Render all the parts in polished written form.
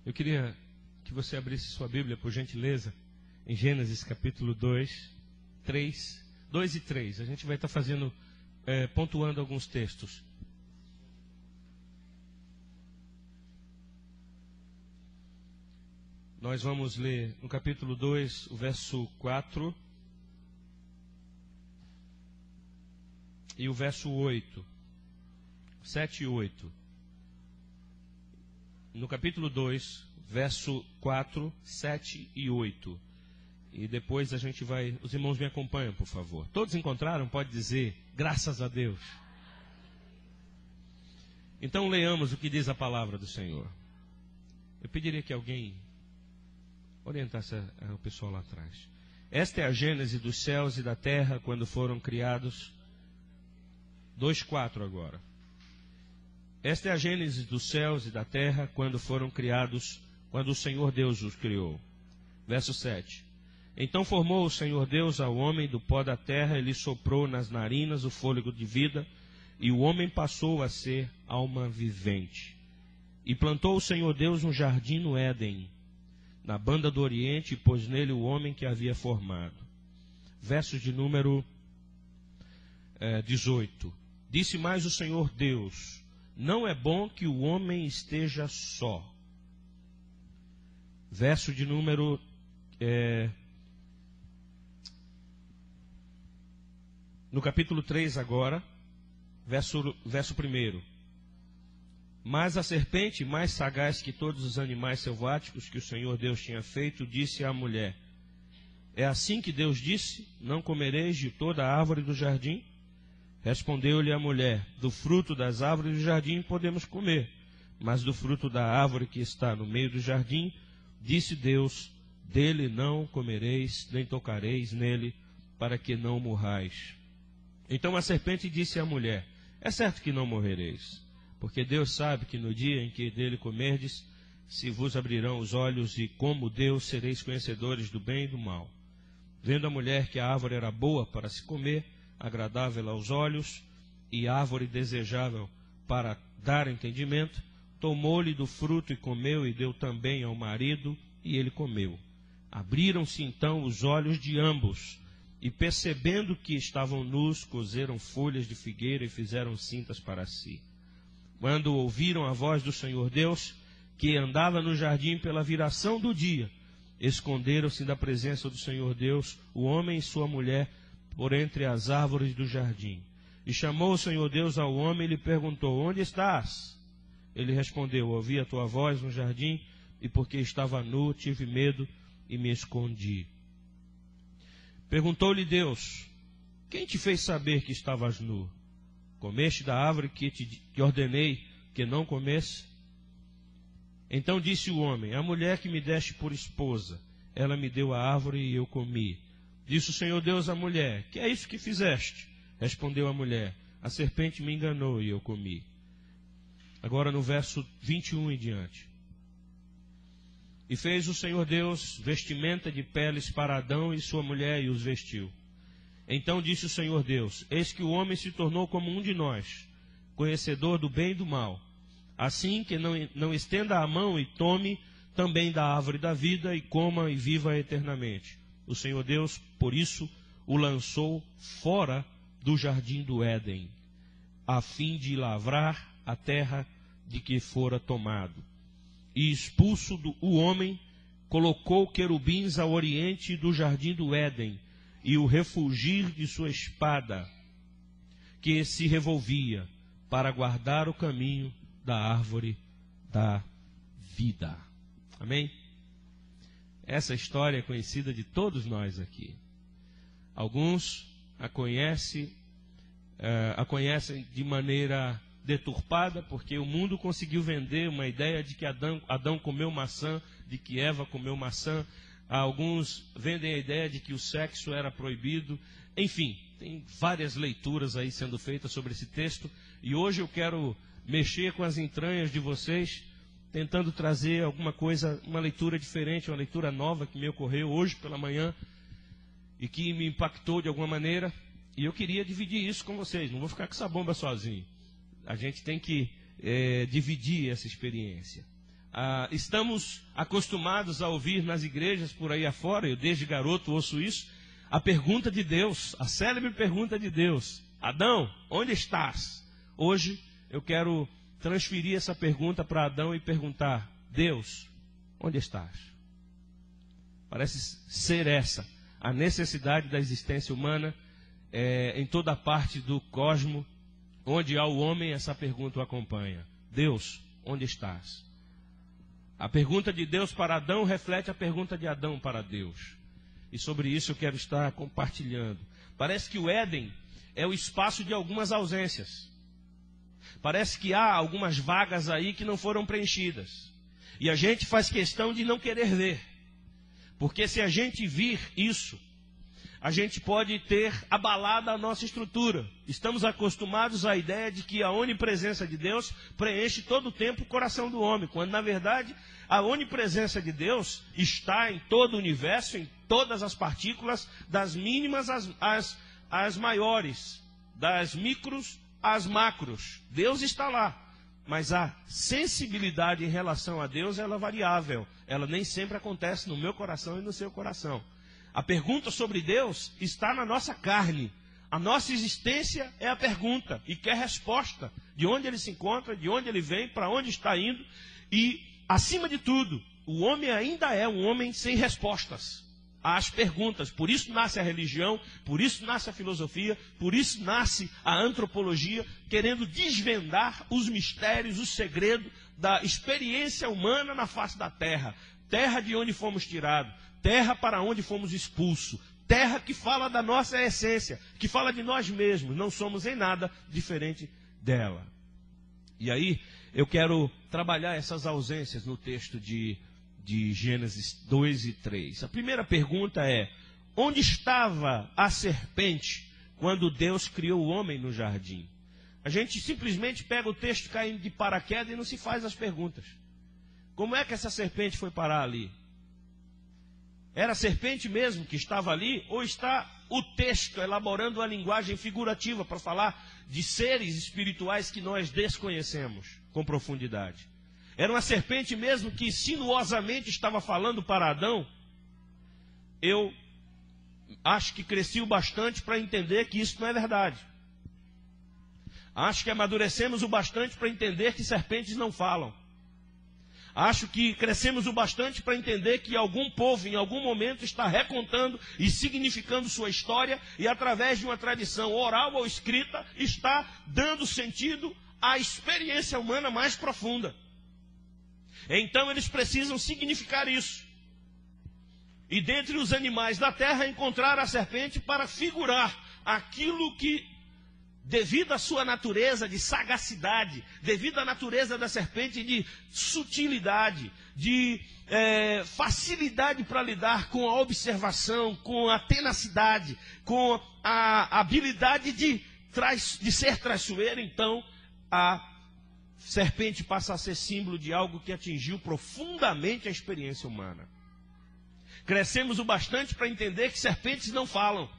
Eu queria que você abrisse sua Bíblia, por gentileza, em Gênesis capítulo 2 e 3. A gente vai estar fazendo, pontuando alguns textos. Nós vamos ler no capítulo 2, o verso 4 e o verso 8, 7 e 8. No capítulo 2, verso 4, 7 e 8. E depois a gente vai... Os irmãos me acompanham, por favor. Todos encontraram? Pode dizer, graças a Deus. Então leiamos o que diz a palavra do Senhor. Eu pediria que alguém orientasse o pessoal lá atrás. Esta é a gênese dos céus e da terra quando foram criados. 2:4 agora. Esta é a gênese dos céus e da terra quando foram criados, quando o Senhor Deus os criou. Verso 7. Então formou o Senhor Deus ao homem do pó da terra e lhe soprou nas narinas o fôlego de vida, e o homem passou a ser alma vivente. E plantou o Senhor Deus um jardim no Éden, na banda do Oriente, e pôs nele o homem que havia formado. Versos de número 18. Disse mais o Senhor Deus: não é bom que o homem esteja só. Verso de número... no capítulo 3 agora, verso 1. Mas a serpente, mais sagaz que todos os animais selváticos que o Senhor Deus tinha feito, disse à mulher: é assim que Deus disse, não comereis de toda a árvore do jardim? Respondeu-lhe a mulher: do fruto das árvores do jardim podemos comer, mas do fruto da árvore que está no meio do jardim, disse Deus, dele não comereis, nem tocareis nele, para que não morrais. Então a serpente disse à mulher: é certo que não morrereis, porque Deus sabe que no dia em que dele comerdes, se vos abrirão os olhos, e como Deus sereis conhecedores do bem e do mal. Vendo a mulher que a árvore era boa para se comer, agradável aos olhos, e árvore desejável para dar entendimento, tomou-lhe do fruto e comeu, e deu também ao marido, e ele comeu. Abriram-se então os olhos de ambos, e percebendo que estavam nus, coseram folhas de figueira e fizeram cintas para si. Quando ouviram a voz do Senhor Deus, que andava no jardim pela viração do dia, esconderam-se da presença do Senhor Deus, o homem e sua mulher, por entre as árvores do jardim. E chamou o Senhor Deus ao homem e lhe perguntou: onde estás? Ele respondeu: ouvi a tua voz no jardim, e porque estava nu, tive medo e me escondi. Perguntou-lhe Deus: quem te fez saber que estavas nu? Comeste da árvore que te ordenei que não comesse? Então disse o homem: a mulher que me deste por esposa, ela me deu a árvore e eu comi. Disse o Senhor Deus à mulher: que é isso que fizeste? Respondeu a mulher: a serpente me enganou e eu comi. Agora no verso 21 em diante. E fez o Senhor Deus vestimenta de peles para Adão e sua mulher, e os vestiu. Então disse o Senhor Deus: eis que o homem se tornou como um de nós, conhecedor do bem e do mal. Assim que não estenda a mão e tome também da árvore da vida, e coma e viva eternamente. O Senhor Deus, por isso, o lançou fora do jardim do Éden, a fim de lavrar a terra de que fora tomado. E expulso o homem, colocou querubins ao oriente do jardim do Éden, e o refulgir de sua espada, que se revolvia, para guardar o caminho da árvore da vida. Amém? Essa história é conhecida de todos nós aqui. Alguns a conhecem de maneira deturpada, porque o mundo conseguiu vender uma ideia de que Adão comeu maçã, de que Eva comeu maçã. Alguns vendem a ideia de que o sexo era proibido. Enfim, tem várias leituras aí sendo feitas sobre esse texto. E hoje eu quero mexer com as entranhas de vocês, tentando trazer alguma coisa, uma leitura diferente, uma leitura nova que me ocorreu hoje pela manhã e que me impactou de alguma maneira. E eu queria dividir isso com vocês. Não vou ficar com essa bomba sozinho. A gente tem que dividir essa experiência. Estamos acostumados a ouvir nas igrejas por aí afora, eu desde garoto ouço isso, a pergunta de Deus, a célebre pergunta de Deus: Adão, onde estás? Hoje eu quero transferir essa pergunta para Adão e perguntar: Deus, onde estás? Parece ser essa a necessidade da existência humana em toda parte do cosmo, onde há o homem, essa pergunta o acompanha: Deus, onde estás? A pergunta de Deus para Adão reflete a pergunta de Adão para Deus. E sobre isso eu quero estar compartilhando. Parece que o Éden é o espaço de algumas ausências. Parece que há algumas vagas aí que não foram preenchidas. E a gente faz questão de não querer ver. Porque se a gente vir isso, a gente pode ter abalado a nossa estrutura. Estamos acostumados à ideia de que a onipresença de Deus preenche todo o tempo o coração do homem, quando na verdade a onipresença de Deus está em todo o universo, em todas as partículas, das mínimas às maiores, das micros às macros. Deus está lá. Mas a sensibilidade em relação a Deus, ela é variável. Ela nem sempre acontece no meu coração e no seu coração. A pergunta sobre Deus está na nossa carne. A nossa existência é a pergunta e quer resposta. De onde ele se encontra, de onde ele vem, para onde está indo. E, acima de tudo, o homem ainda é um homem sem respostas às perguntas. Por isso nasce a religião, por isso nasce a filosofia, por isso nasce a antropologia, querendo desvendar os mistérios, o segredo da experiência humana na face da terra. Terra de onde fomos tirados, terra para onde fomos expulsos, terra que fala da nossa essência, que fala de nós mesmos, não somos em nada diferente dela. E aí eu quero trabalhar essas ausências no texto de Gênesis 2 e 3. A primeira pergunta é: onde estava a serpente quando Deus criou o homem no jardim? A gente simplesmente pega o texto caindo de paraquedas e não se faz as perguntas. Como é que essa serpente foi parar ali? Era a serpente mesmo que estava ali? Ou está o texto elaborando uma linguagem figurativa para falar de seres espirituais que nós desconhecemos com profundidade? Era uma serpente mesmo que sinuosamente estava falando para Adão? Eu acho que cresci o bastante para entender que isso não é verdade. Acho que amadurecemos o bastante para entender que serpentes não falam. Acho que crescemos o bastante para entender que algum povo, em algum momento, está recontando e significando sua história e, através de uma tradição oral ou escrita, está dando sentido à experiência humana mais profunda. Então, eles precisam significar isso. E dentre os animais da terra, encontrar a serpente para figurar aquilo que, devido à sua natureza de sagacidade, devido à natureza da serpente de sutilidade, de facilidade para lidar com a observação, com a tenacidade, com a habilidade de ser traiçoeira, então a serpente passa a ser símbolo de algo que atingiu profundamente a experiência humana. Crescemos o bastante para entender que serpentes não falam.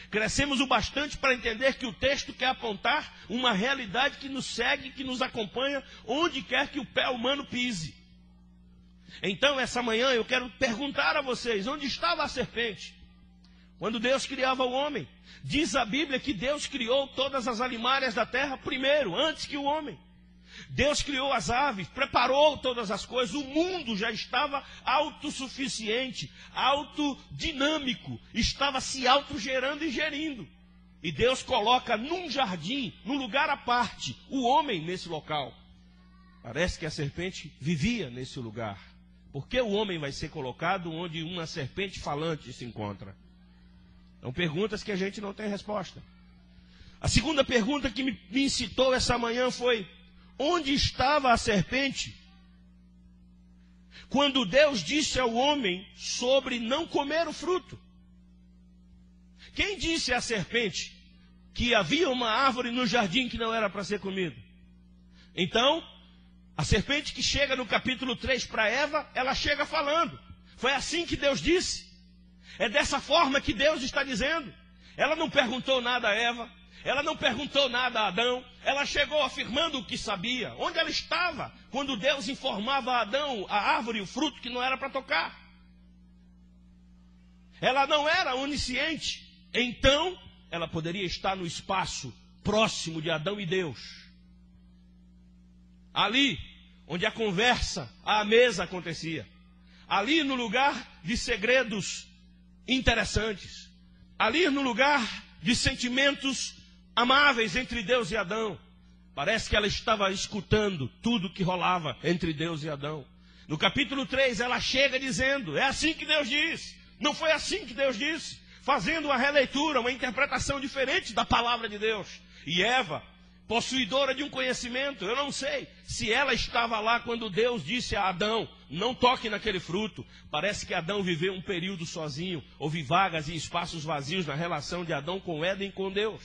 Crescemos o bastante para entender que o texto quer apontar uma realidade que nos segue, que nos acompanha, onde quer que o pé humano pise. Então, essa manhã, eu quero perguntar a vocês: onde estava a serpente? Quando Deus criava o homem. Diz a Bíblia que Deus criou todas as alimárias da terra primeiro, antes que o homem. Deus criou as aves, preparou todas as coisas, o mundo já estava autossuficiente, autodinâmico, estava se autogerando e gerindo. E Deus coloca num jardim, num lugar à parte, o homem nesse local. Parece que a serpente vivia nesse lugar. Por que o homem vai ser colocado onde uma serpente falante se encontra? São perguntas que a gente não tem resposta. A segunda pergunta que me incitou essa manhã foi: onde estava a serpente quando Deus disse ao homem sobre não comer o fruto? Quem disse à serpente que havia uma árvore no jardim que não era para ser comida? Então, a serpente que chega no capítulo 3 para Eva, ela chega falando. Foi assim que Deus disse. É dessa forma que Deus está dizendo. Ela não perguntou nada a Eva. Ela não perguntou nada a Adão. Ela chegou afirmando o que sabia. Onde ela estava quando Deus informava a Adão a árvore e o fruto que não era para tocar? Ela não era onisciente. Então, ela poderia estar no espaço próximo de Adão e Deus. Ali, onde a conversa à mesa acontecia. Ali no lugar de segredos interessantes. Ali no lugar de sentimentos amáveis entre Deus e Adão. Parece que ela estava escutando tudo que rolava entre Deus e Adão. No capítulo 3, ela chega dizendo, é assim que Deus diz. Não foi assim que Deus disse. Fazendo uma releitura, uma interpretação diferente da palavra de Deus. E Eva, possuidora de um conhecimento, eu não sei se ela estava lá quando Deus disse a Adão, não toque naquele fruto. Parece que Adão viveu um período sozinho. Houve vagas e espaços vazios na relação de Adão com Éden e com Deus.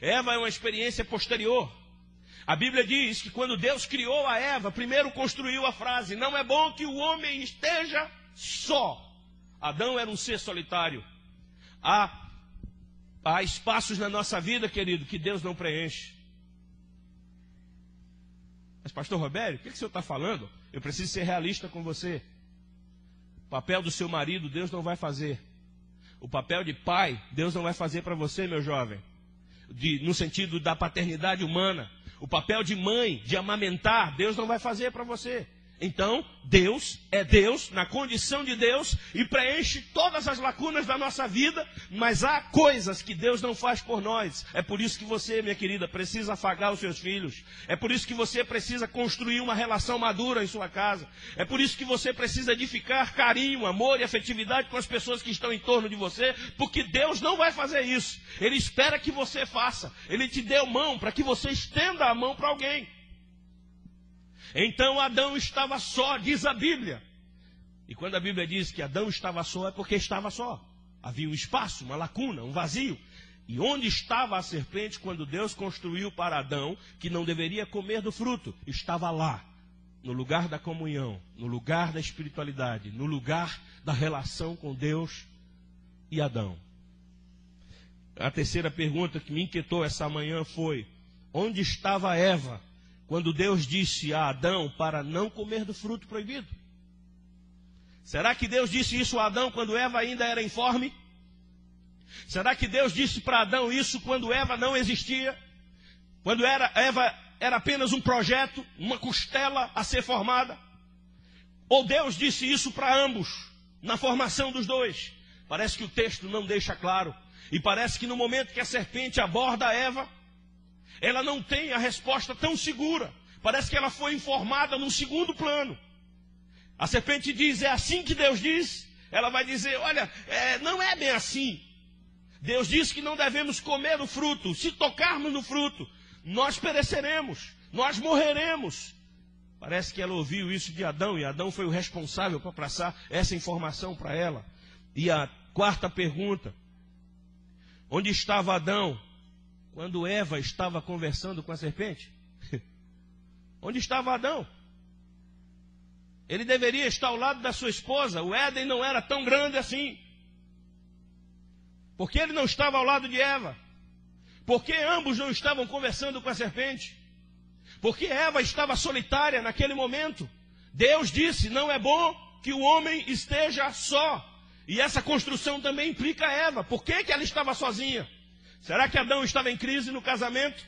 Eva é uma experiência posterior. A Bíblia diz que quando Deus criou a Eva, primeiro construiu a frase, não é bom que o homem esteja só. Adão era um ser solitário. Há espaços na nossa vida, querido, que Deus não preenche. Mas, pastor Robério, o que o senhor está falando? Eu preciso ser realista com você. O papel do seu marido, Deus não vai fazer. O papel de pai, Deus não vai fazer para você, meu jovem. No sentido da paternidade humana. O papel de mãe, de amamentar, Deus não vai fazer para você. Então, Deus é Deus, na condição de Deus, e preenche todas as lacunas da nossa vida, mas há coisas que Deus não faz por nós. É por isso que você, minha querida, precisa afagar os seus filhos. É por isso que você precisa construir uma relação madura em sua casa. É por isso que você precisa edificar carinho, amor e afetividade com as pessoas que estão em torno de você, porque Deus não vai fazer isso. Ele espera que você faça. Ele te deu mão para que você estenda a mão para alguém. Então Adão estava só, diz a Bíblia. E quando a Bíblia diz que Adão estava só, é porque estava só. Havia um espaço, uma lacuna, um vazio. E onde estava a serpente quando Deus construiu para Adão, que não deveria comer do fruto? Estava lá, no lugar da comunhão, no lugar da espiritualidade, no lugar da relação com Deus e Adão. A terceira pergunta que me inquietou essa manhã foi, onde estava Eva quando Deus disse a Adão para não comer do fruto proibido? Será que Deus disse isso a Adão quando Eva ainda era informe? Será que Deus disse para Adão isso quando Eva não existia? Quando Eva era apenas um projeto, uma costela a ser formada? Ou Deus disse isso para ambos, na formação dos dois? Parece que o texto não deixa claro. E parece que no momento que a serpente aborda Eva, ela não tem a resposta tão segura. Parece que ela foi informada num segundo plano. A serpente diz, é assim que Deus diz? Ela vai dizer, olha, não é bem assim. Deus diz que não devemos comer o fruto. Se tocarmos no fruto, nós pereceremos, nós morreremos. Parece que ela ouviu isso de Adão, e Adão foi o responsável para passar essa informação para ela. E a quarta pergunta, onde estava Adão quando Eva estava conversando com a serpente? Onde estava Adão? Ele deveria estar ao lado da sua esposa. O Éden não era tão grande assim. Por que ele não estava ao lado de Eva? Por que ambos não estavam conversando com a serpente? Por que Eva estava solitária naquele momento? Deus disse, não é bom que o homem esteja só. E essa construção também implica Eva. Por que ela estava sozinha? Será que Adão estava em crise no casamento?